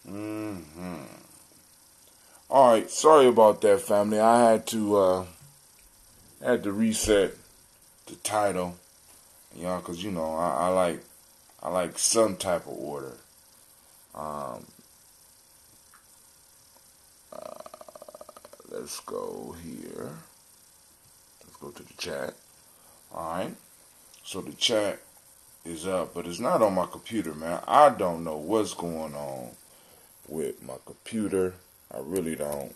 Mm-hmm. All right, sorry about that, family. I had to reset the title, because I like some type of order. Um, let's go here. Let's go to the chat. All right. So the chat is up, but it's not on my computer, man. I don't know what's going on with my computer. I really don't.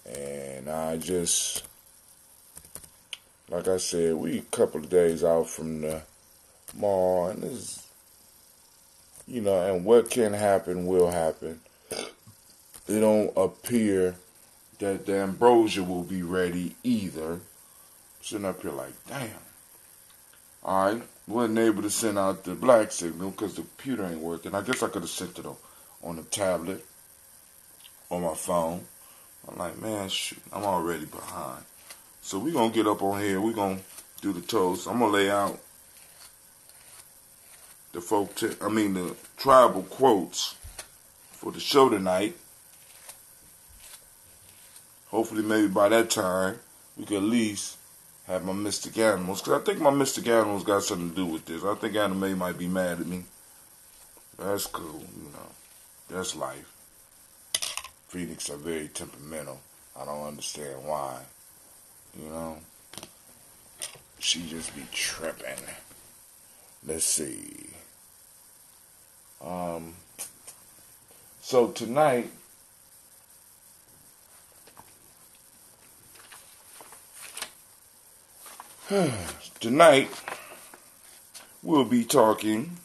And I just, like I said, we a couple of days out from the mall, and this, and what can happen will happen. It don't appear that the ambrosia will be ready either. Sitting up here like, damn. Alright, wasn't able to send out the black signal because the computer ain't working. I guess I could have sent it on the tablet, on my phone. I'm like, man, shoot, I'm already behind. So we're going to get up on here. We're going to do the toast. I'm going to lay out the tribal quotes for the show tonight. Hopefully, maybe by that time, we could at least have my Mystic Animals. Because I think my Mystic Animals got something to do with this. I think Anime might be mad at me. That's cool, That's life. Phoenix are very temperamental. I don't understand why. She just be tripping. Let's see. So tonight, we'll be talking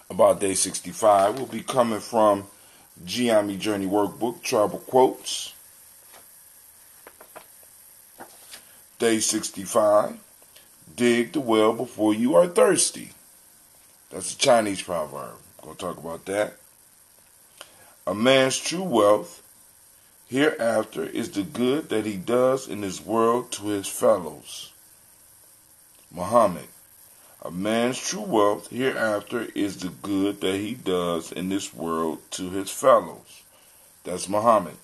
about day 65. We'll be coming from Gye-Nyame Journey Workbook, Tribal Quotes. Day 65, dig the well before you are thirsty. That's a Chinese proverb. Going to talk about that. A man's true wealth hereafter is the good that he does in this world to his fellows. Muhammad. A man's true wealth hereafter is the good that he does in this world to his fellows. That's Muhammad.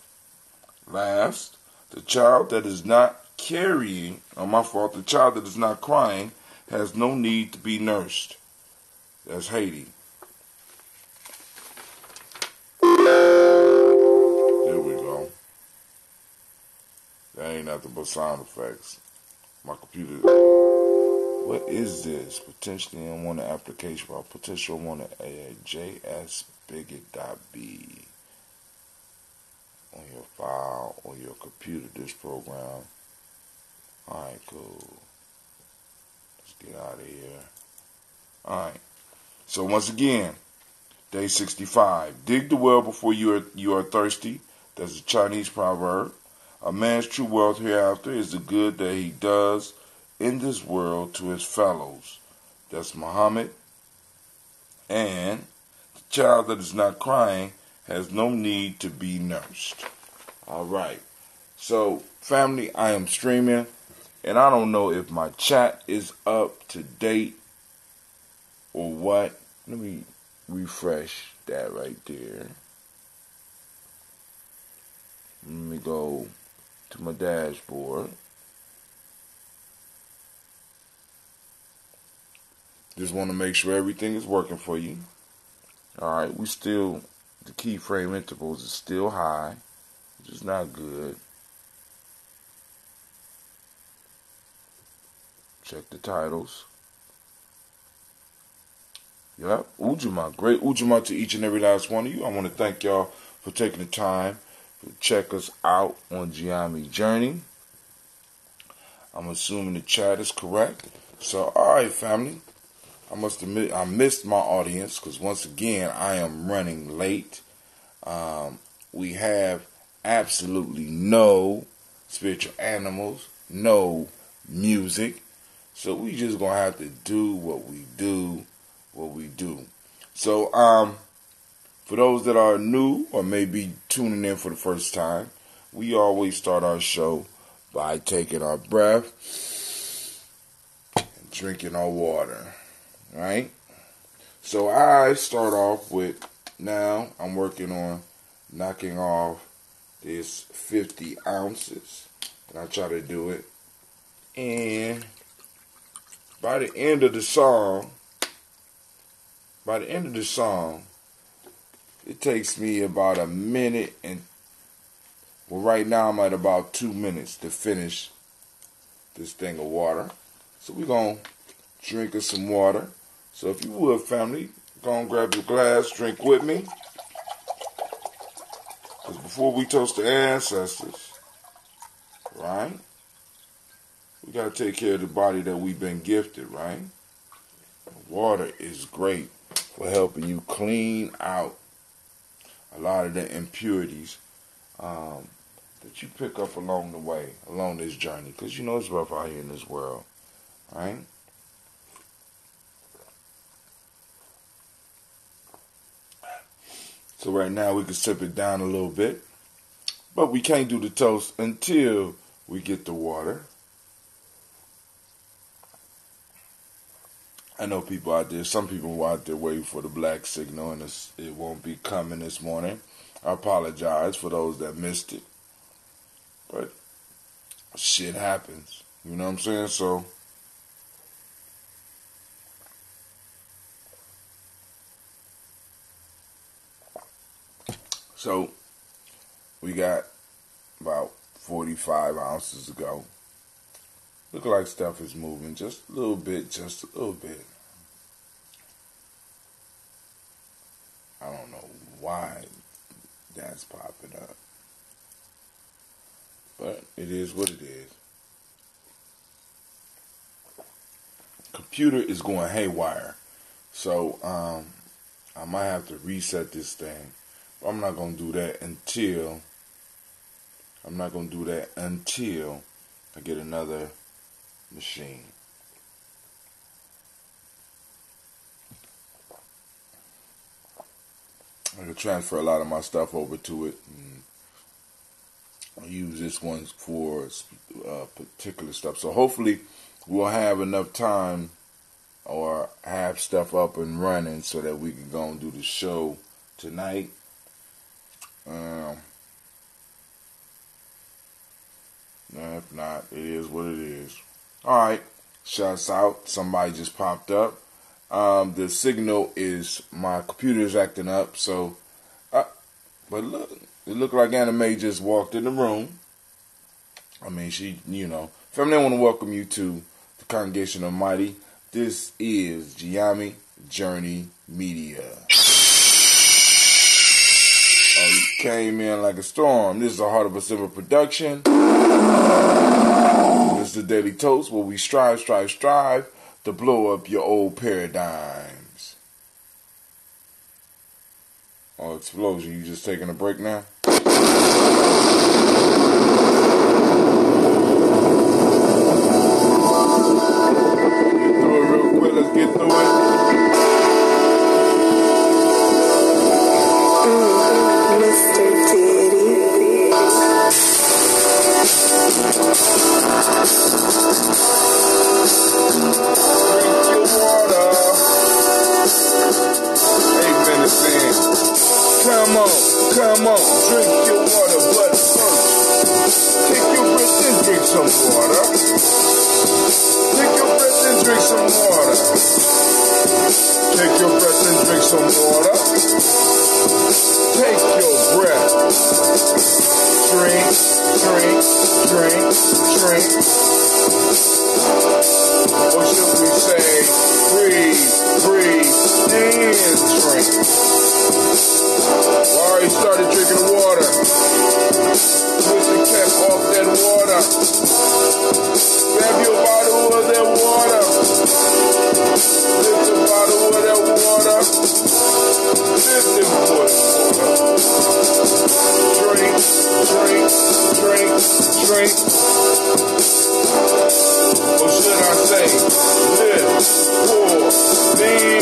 Last, the child that is not the child that is not crying has no need to be nursed. That's Haiti. There we go. That ain't nothing but sound effects. My computer. What is this? Potentially unwanted application file. Potential unwanted jsbigot.b on your file or your computer. This program. Alright, cool. Let's get out of here. Alright. So once again, day 65. Dig the well before you are thirsty. That's a Chinese proverb. A man's true wealth hereafter is the good that he does in this world to his fellows. That's Muhammad. And the child that is not crying has no need to be nursed. Alright. So, family, I am streaming. And I don't know if my chat is up to date or what. Let me refresh that right there. Let me go to my dashboard. Just want to make sure everything is working for you. Alright, the keyframe intervals is still high, which is not good. Check the titles. Yep, Ujamaa. Great Ujamaa to each and every last one of you. I want to thank y'all for taking the time to check us out on Gye-Nyame Journey. I'm assuming the chat is correct. So, alright, family. I must admit, I missed my audience because once again, I am running late. We have absolutely no spiritual animals, no music. So we just gonna have to do what we do. So, for those that are new or maybe tuning in for the first time, we always start our show by taking our breath and drinking our water, right? So I start off with now I'm working on knocking off this 50 ounces. And I try to do it. And by the end of the song, it takes me about a minute and, well, right now I'm at about 2 minutes to finish this thing of water. So we're going to drink us some water. So if you would, family, go and grab your glass, drink with me. Because before we toast the ancestors, right, we got to take care of the body that we've been gifted, right? Water is great for helping you clean out a lot of the impurities that you pick up along the way, along this journey. Because you know it's rough out here in this world, right? So right now we can sip it down a little bit. But we can't do the toast until we get the water. I know people out there, some people out there waiting for the black signal, and it won't be coming this morning. I apologize for those that missed it. But shit happens. You know what I'm saying? So we got about 45 ounces to go. Look like stuff is moving just a little bit, I don't know why that's popping up. But it is what it is. Computer is going haywire. So I might have to reset this thing. But I'm not going to do that until I get another machine. I can transfer a lot of my stuff over to it. And I'll use this one for particular stuff. So hopefully we'll have enough time or have stuff up and running so that we can go and do the show tonight. If not, it is what it is. Alright, shouts out. Somebody just popped up. The signal is, my computer is acting up, so, but look, it looked like Anime just walked in the room. I mean, she, you know. Family, I want to welcome you to the Congregation of Mighty. This is Gye-Nyame Journey Media. Oh, you came in like a storm. This is a Heart of a Silver production. This is the Daily Toast, where we strive to blow up your old paradigms. Oh, explosion. You just taking a break now? Get through it real quick. Let's get through it. Mr. Diddy. Come on, drink your water, but first, take your breath and drink some water. Take your breath and drink some water. Take your breath and drink some water. Take your breath. Drink. Or should we say, breathe, and drink. Already started drinking the water. Push the cap off that water. Grab your bottle of that water. Lift the bottle of that water. Lift the water. Drink. Or should I say, lift, pour, then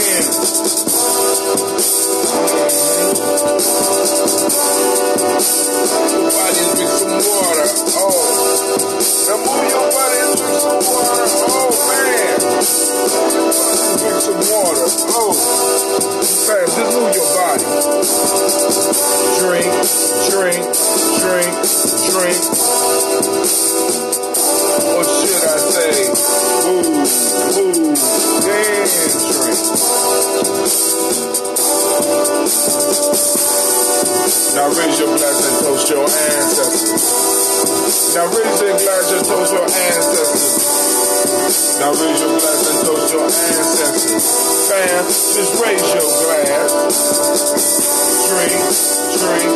drink, drink, drink. Or should I say, move, move, then drink. Now raise your glass and toast your ancestors. Now raise your glass and toast your ancestors. Now raise your glass and toast your ancestors. Fam, just raise your glass. Drink, drink,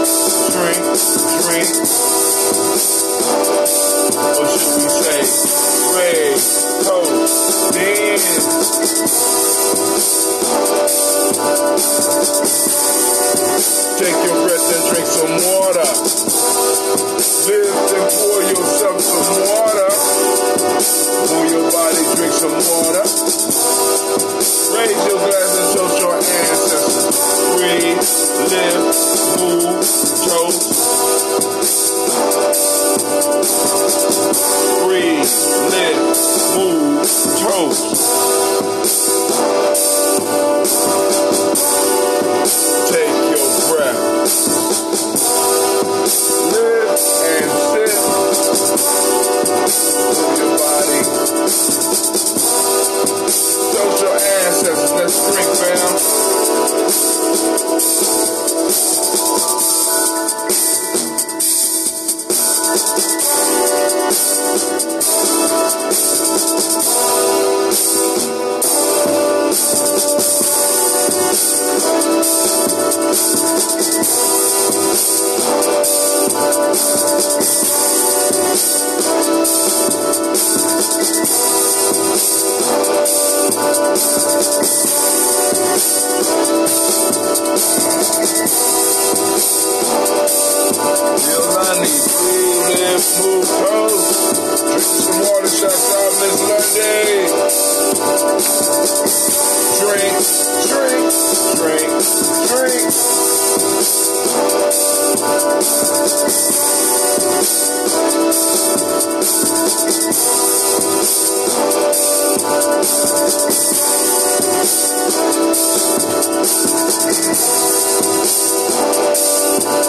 drink, drink. Or should we say, raise, toast, dance. Take your breath and drink some water. Lift and pour yourself some water. Move your body, drink some water. Raise your glass and toast your ancestors. Breathe, live, move, toast. Breathe, live, move, toast. Take your breath. Live and sit. Move your body. Toast your ancestors. Let's drink, fam. Move toast. Drink some water, shots out, Miss Lundy. Drink, drink, drink, drink.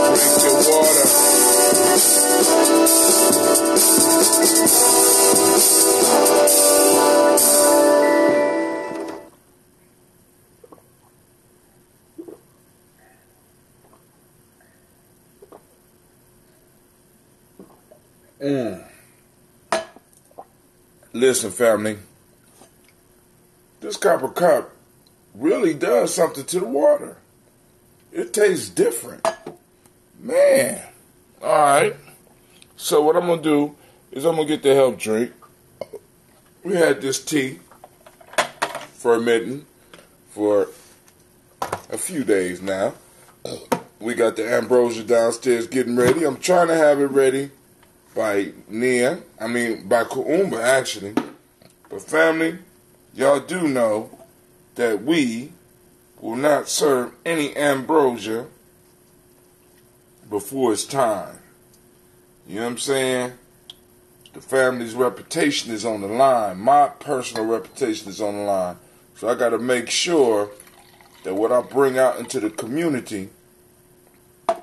Drink your water. Listen, family, this copper cup really does something to the water. It tastes different. Man. All right. So what I'm going to do is I'm going to get the help drink. We had this tea fermenting for a few days now. We got the ambrosia downstairs getting ready. I'm trying to have it ready by Kuumba, actually. But family, y'all do know that we will not serve any ambrosia before it's time. You know what I'm saying? The family's reputation is on the line. My personal reputation is on the line. So I got to make sure that what I bring out into the community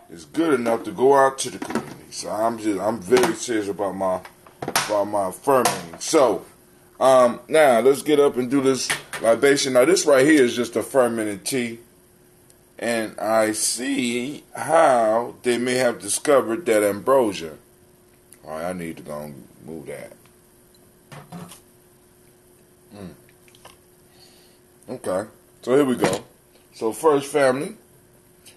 is good enough to go out to the community. So I'm very serious about my fermenting. So now let's get up and do this libation. Now this right here is just a fermented tea, and I see how they may have discovered that ambrosia. All right, I need to go and move that. Okay, so here we go. So first, family,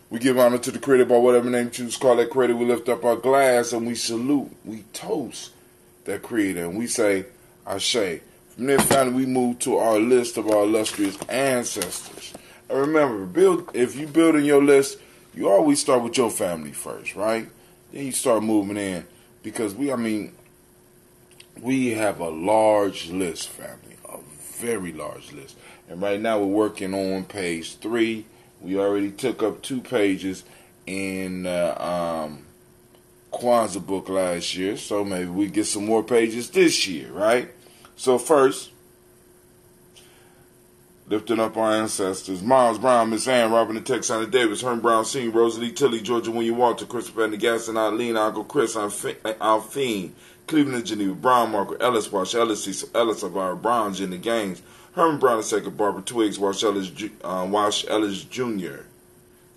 we give honor to the Creator by whatever name you choose to call that Creator. We lift up our glass and we salute, we toast that Creator, and we say, Ashe. From there, family, we move to our list of our illustrious ancestors. And remember, if you building your list, you always start with your family first, right? Then you start moving in, because we have a large list, family, a very large list. And right now we're working on page 3. We already took up 2 pages in Kwanzaa book last year, so maybe we get some more pages this year, right? So first, lifting up our ancestors. Miles Brown, Miss Ann, Robin and Texana Davis, Herm Brown Sr., Rosalie Tilly, Georgia William Walter, Christopher Pendergast, Eileen, Uncle Chris, Alfine, Cleveland and Geneva, Brown, Margaret Ellis, Wash Ellis, Cecil Ellis, Elvira Brown, Jenny Gaines, Herman Brown II, Barbara Twiggs, Wash Ellis Jr.,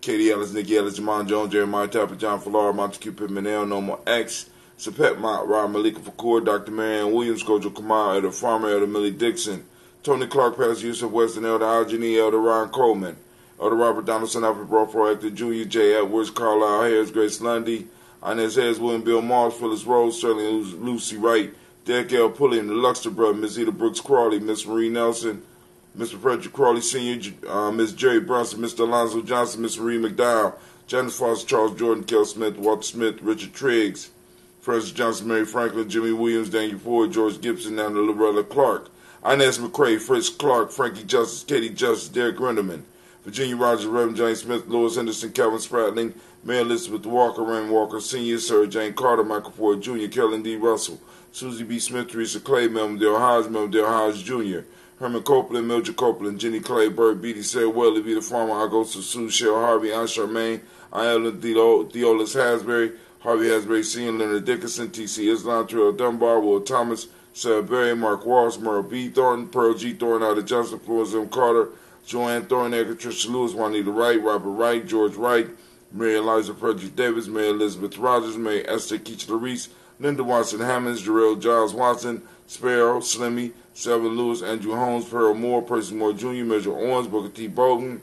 Katie Ellis, Nikki Ellis, Jamon Jones, Jeremiah Tapper, John Fallar, Montague Pittman, No More X, Sapet Mott, Rob Malika Fakur, Dr. Marianne Williams, Kojo Kamal, Elder Farmer, Elder Millie Dixon, Tony Clark, Pastor Yusuf Weston, Elder Algeny, Elder Ron Coleman, Elder Robert Donaldson, Alfred Brough, Hector Jr., J. Edwards, Carlisle Harris, Grace Lundy, Inez Hayes, William Bill Moss, Phyllis Rose, Sterling Lucy Wright, Derek L. Pulley, and the Luxter Brothers, Miss Eda Brooks Crawley, Miss Marie Nelson, Mr. Frederick Crawley Sr., Miss Jerry Brunson, Mr. Alonzo Johnson, Miss Marie McDowell, Janice Foster, Charles Jordan, Kel Smith, Walter Smith, Richard Triggs, Francis Johnson, Mary Franklin, Jimmy Williams, Daniel Ford, George Gibson, and Loretta Clark, Inez McCrae, Fritz Clark, Frankie Justice, Katie Justice, Derek Renderman, Virginia Rogers, Reverend James Smith, Louis Henderson, Calvin Spratling, Mary Elizabeth Walker, Raymond Walker Sr., Sarah Jane Carter, Michael Ford Jr., Carolyn D. Russell, Susie B. Smith, Teresa Clay, Melvin Dale Hodge Jr., Herman Copeland, Mildred Copeland, Jenny Clay, Bird Beatty, Sarah Welly, Vita Farmer, Augusta Sue, Shell Harvey, Ann Charmaine, Ellen Theolis Hasbury, Harvey Hasbury Sr., Leonard Dickinson, T.C. Islam, Terrell Dunbar, Will Thomas, Sarah Berry, Mark Walsh, Merle B. Thornton, Pearl G. Thornton, Ida Johnson, Florence M. Carter, Joanne Thornton, Edgar Tricia Lewis, Juanita Wright, Robert Wright, George Wright, Mary Eliza Frederick Davis, Mary Elizabeth Rogers, Mary Esther Keachler Reese, Linda Watson Hammonds, Jarrell Giles Watson, Sparrow, Slimmy, Selvin Lewis, Andrew Holmes, Pearl Moore, Percy Moore Jr., Major Owens, Booker T. Bolton,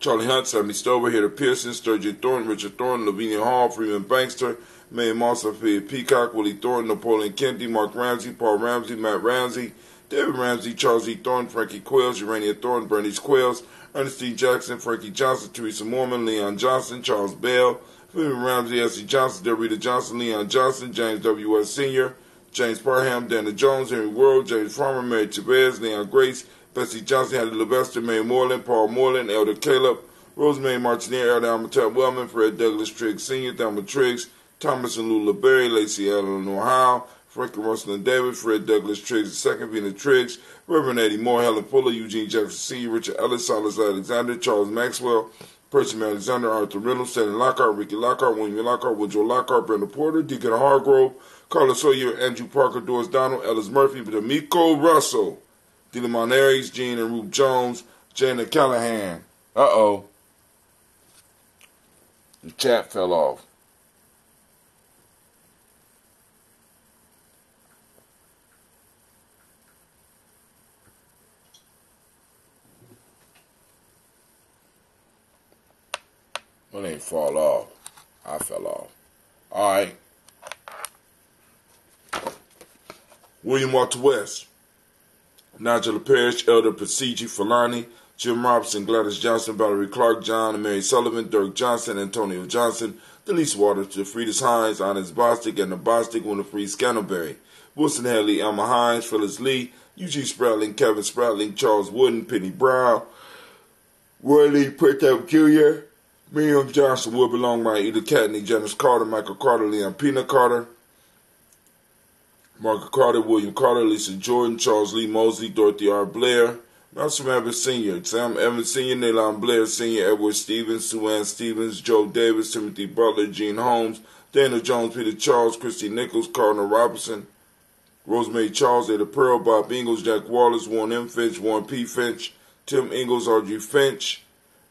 Charlie Hunt, Sammy Stover, Heather Pearson, Sturgeon Thornton, Richard Thornton, Lavinia Hall, Freeman Bankster, Mae Moss, Sophia Peacock, Willie Thornton, Napoleon Kennedy, Mark Ramsey, Paul Ramsey, Matt Ramsey, David Ramsey, Charles E. Thornton, Frankie Quills, Urania Thornton, Bernice Quills, Ernestine Jackson, Frankie Johnson, Teresa Mormon, Leon Johnson, Charles Bell, Freeman Ramsey, S.C. Johnson, Dorita Johnson, Leon Johnson, James W. S. Sr., James Parham, Dana Jones, Henry World, James Farmer, Mary Therese, Leon Grace, Bessie Johnson, Hattie Levester, Mary Moreland, Paul Moreland, Elder Caleb, Rosemary Martineer, Elder Almatab Wellman, Fred Douglas Triggs Sr., Thelma Triggs, Thomas and Lula Berry, Lacey Eleanor Howe, Frankie Russell and David, Fred Douglas Triggs II, Vina Triggs, Reverend Eddie Moore, Helen Fuller, Eugene Jackson Sr., Richard Ellis, Silas Alexander, Charles Maxwell, Percy Alexander, Arthur Reynolds, Stanley Lockhart, Ricky Lockhart, William Lockhart, Woodrow Lockhart, Brenda Porter, Deacon Hargrove, Carla Sawyer, Andrew Parker, Doris Donald, Ellis Murphy, D'Amico Russell, Delamon Aries, Jean and Ruth Jones, Jana Callahan. Uh-oh. The chat fell off. Well, it ain't fall off. I fell off. All right. William Walter West, Nigel Parrish, Elder Pasigi Falani, Jim Robinson, Gladys Johnson, Valerie Clark, John and Mary Sullivan, Dirk Johnson, Antonio Johnson, Delise Waters, DeFridas Hines, Honest Bostic, and the Bostic, Winifred Scantleberry, Wilson Haley, Alma Hines, Phyllis Lee, Eugene Spratling, Kevin Spratling, Charles Wooden, Penny Brown, Roy Lee Pritchard Jr., Miriam Johnson, Will Belong, Maida Catney, Janice Carter, Michael Carter, Leon Pina Carter, Margaret Carter, William Carter, Lisa Jordan, Charles Lee Mosley, Dorothy R. Blair, Malcolm Evans Sr., Sam Evans Sr., Nayland Blair Sr., Edward Stevens, Sue Ann Stevens, Joe Davis, Timothy Butler, Gene Holmes, Daniel Jones, Peter Charles, Christy Nichols, Cardinal Robinson, Rosemary Charles, Ada Pearl, Bob Ingalls, Jack Wallace, Warren M. Finch, Warren P. Finch, Tim Ingalls, Audrey Finch,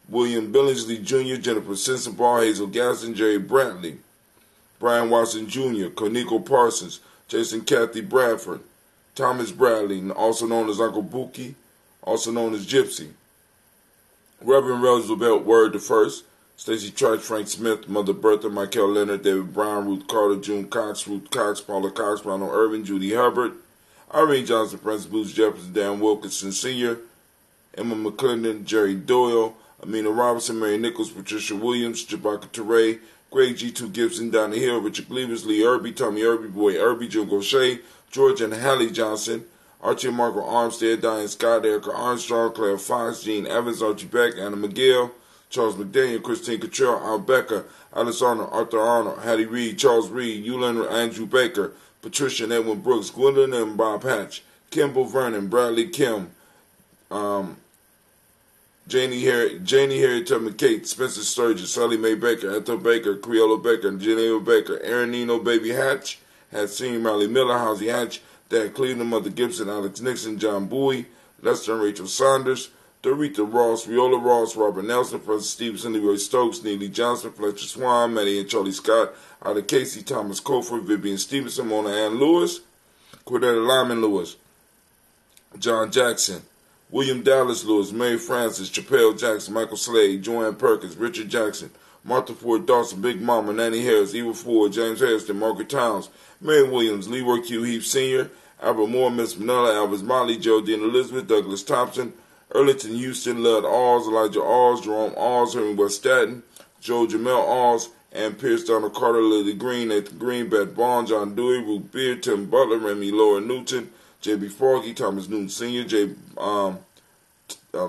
William Billingsley Jr., Jennifer Sensenbaugh, Hazel Gaston, Jerry Brantley, Brian Watson Jr., Koniko Parsons, Jason Kathy Bradford, Thomas Bradley, also known as Uncle Buki, also known as Gypsy, Reverend Roosevelt Word the First, Stacey Trice, Frank Smith, Mother Bertha, Michael Leonard, David Brown, Ruth Carter, June Cox, Ruth Cox, Paula Cox, Ronald Irvin, Judy Hubbard, Irene Johnson, Francis Booth Jefferson, Dan Wilkinson Sr., Emma McClendon, Jerry Doyle, Amina Robinson, Mary Nichols, Patricia Williams, Jabaka Teray, Greg G2 Gibson, Donnie Hill, Richard Cleavers, Lee Irby, Tommy Irby, Boy Irby, Jim Gaucher, George and Hallie Johnson, Archie and Margaret Armstead, Diane Scott, Erica Armstrong, Claire Fox, Gene Evans, Archie Beck, Anna McGill, Charles McDaniel, Christine Cottrell, Al Becker, Alice Arnold, Arthur Arnold, Hattie Reed, Charles Reed, Eulin Andrew Baker, Patricia and Edwin Brooks, Gwendolyn and Bob Hatch, Kimball Vernon, Bradley Kim, Janie Harriet Tubman Kate, Spencer Sturgis, Sally Mae Baker, Ethel Baker, Creola Baker, Janelle Baker, Aaron Nino Baby Hatch, had seen Riley Miller, Housie Hatch, Dad Cleveland, Mother Gibson, Alex Nixon, John Bowie, Lester and Rachel Saunders, Dorita Ross, Viola Ross, Robert Nelson, Francis Stevenson, Leroy Stokes, Neely Johnson, Fletcher Swan, Maddie and Charlie Scott, Ida Casey, Thomas Cofer, Vivian Stevenson, Mona Ann Lewis, Cordetta Lyman Lewis, John Jackson, William Dallas Lewis, Mary Francis, Chappelle Jackson, Michael Slade, Joanne Perkins, Richard Jackson, Martha Ford Dawson, Big Mama, Nanny Harris, Eva Ford, James Harrison, Margaret Towns, Mary Williams, Leroy Q. Heath Sr., Albert Moore, Miss Manila, Albert Molly, Geraldine Elizabeth, Douglas Thompson, Erlington Houston, Lud Alls, Elijah Alls, Jerome Alls, Henry West Staten, Joe Jamel Alls, Ann Pierce, Donald Carter, Lily Green, Nathan Green, Beth Bond, John Dewey, Ruth Beard, Tim Butler, Remy Laura Newton, J.B. Froggy, Thomas Newton Sr.,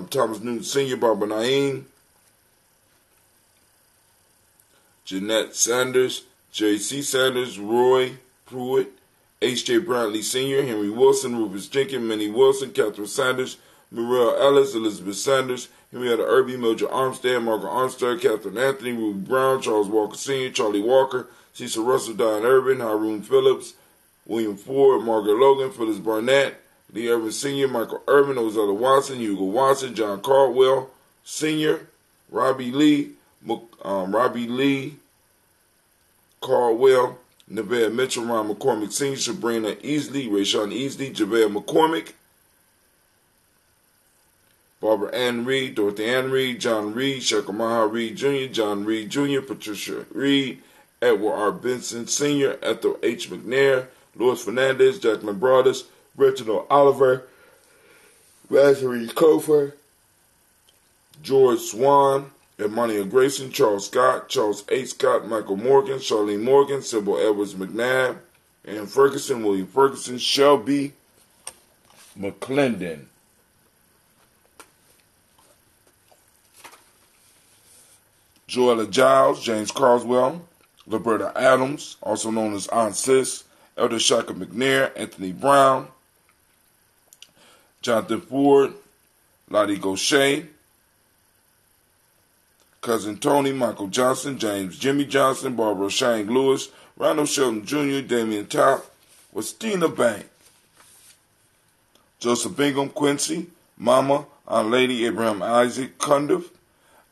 Thomas Newton Sr., Barbara Naeem, Jeanette Sanders, J.C. Sanders, Roy Pruitt, H.J. Brantley Sr., Henry Wilson, Rufus Jenkins, Minnie Wilson, Catherine Sanders, Muriel Ellis, Elizabeth Sanders, Henrietta Irby, Mildred Armstead, Margaret Armstead, Catherine Anthony, Ruby Brown, Charles Walker Sr., Charlie Walker, Cecil Russell, Diane Irvin, Haroon Phillips, William Ford, Margaret Logan, Phyllis Barnett, Lee Irvin Sr., Michael Irvin, Ozella Watson, Hugo Watson, John Caldwell Sr., Robbie Lee, Caldwell, Nevada Mitchell, Ron McCormick Sr., Sabrina Easley, Rayshawn Easley, Javale McCormick, Barbara Ann Reed, Dorothy Ann Reed, John Reed, Shekamaha Reed Jr., John Reed Jr., Patricia Reed, Edward R. Benson Sr., Ethel H. McNair, Louis Fernandez, Jacqueline Broadus, Reginald Oliver, Lazarus Kofer, George Swan, Edmonia Grayson, Charles Scott, Charles H. Scott, Michael Morgan, Charlene Morgan, Sybil Edwards McNabb, Ann Ferguson, William Ferguson, Shelby McClendon, Joella Giles, James Carswell, Roberta Adams, also known as Aunt Sis, Elder Shaka McNair, Anthony Brown, Jonathan Ford, Lottie Gaucher, Cousin Tony, Michael Johnson, James Jimmy Johnson, Barbara Shank Lewis, Ronald Shelton Jr., Damian Top, Westina Bank, Joseph Bingham, Quincy, Mama, Aunt Lady, Abraham Isaac, Cundiff,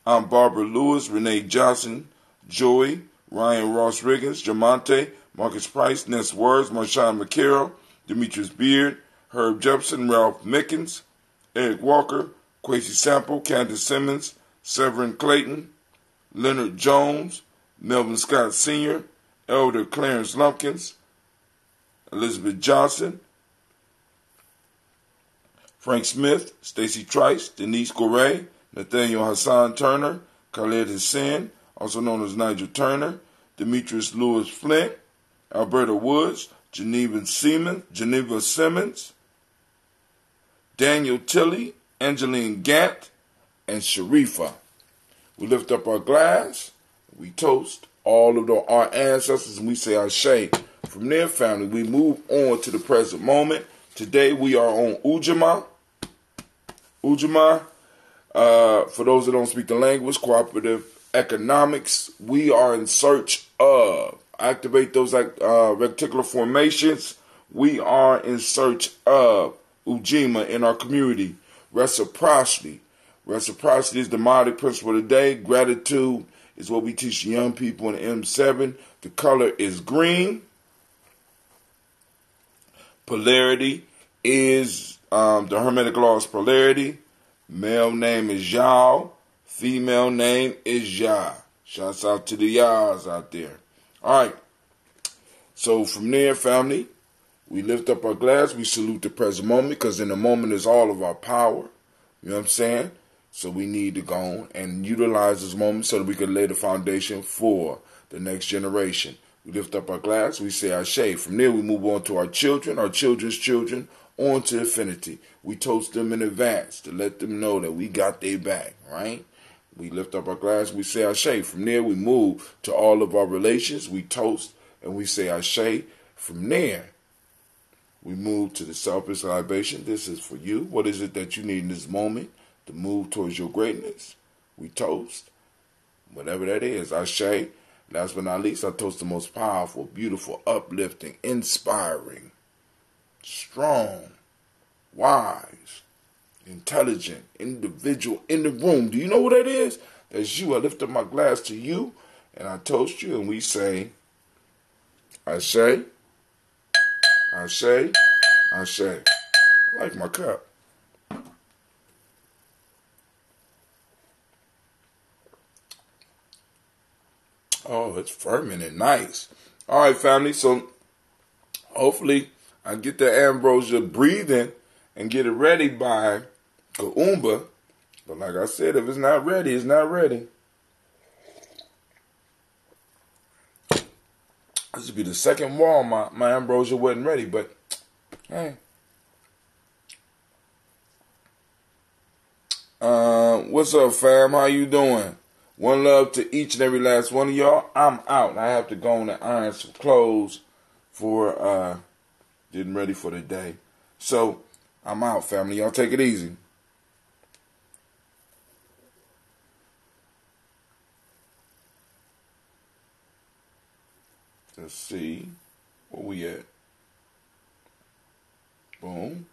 Aunt Barbara Lewis, Renee Johnson, Joey, Ryan Ross Riggins, Jamonte, Marcus Price, Ness Words, Marshawn McCarroll, Demetrius Beard, Herb Jepson, Ralph Mickens, Eric Walker, Quasi Sample, Candace Simmons, Severin Clayton, Leonard Jones, Melvin Scott Sr., Elder Clarence Lumpkins, Elizabeth Johnson, Frank Smith, Stacy Trice, Denise Gorey, Nathaniel Hassan Turner, Khaled Hussein, also known as Nigel Turner, Demetrius Lewis Flint, Alberta Woods, Geneva Simmons, Daniel Tilley, Angeline Gant, and Sharifa. We lift up our glass, we toast all of our ancestors, and we say Ashe. From there, family, we move on to the present moment. Today we are on Ujamaa. Ujamaa, for those that don't speak the language, cooperative economics. We are in search of, activate those reticular formations. We are in search of Ujamaa in our community. Reciprocity. Reciprocity is the modern principle of the day. Gratitude is what we teach young people in M7. The color is green. Polarity is the Hermetic law is polarity. Male name is Yao. Female name is Ya. Shouts out to the Yas out there. All right. So from there, family, we lift up our glass. We salute the present moment because in the moment is all of our power. You know what I'm saying? So we need to go and utilize this moment so that we can lay the foundation for the next generation. We lift up our glass. We say Ashe. From there, we move on to our children, our children's children, on to infinity. We toast them in advance to let them know that we got their back, right? We lift up our glass. We say Ashe. From there, we move to all of our relations. We toast and we say Ashe. From there, We move to the selfish libation. This is for you. What is it that you need in this moment to move towards your greatness? We toast. Whatever that is. Ashe. Last but not least, I toast the most powerful, beautiful, uplifting, inspiring, strong, wise, intelligent individual in the room. Do you know what that is? That's you. I lift up my glass to you, and I toast you, and we say, Ashe, Ashe, Ashe. I like my cup. Oh, it's firming and nice. All right, family. So hopefully I get the ambrosia breathing and get it ready by Kaumba. But like I said, if it's not ready, it's not ready. This would be the second wall my ambrosia wasn't ready, but hey. What's up, fam? How you doing? One love to each and every last one of y'all. I'm out. I have to go on and iron some clothes for getting ready for the day. So I'm out, family. Y'all take it easy. Let's see. Where we at? Boom.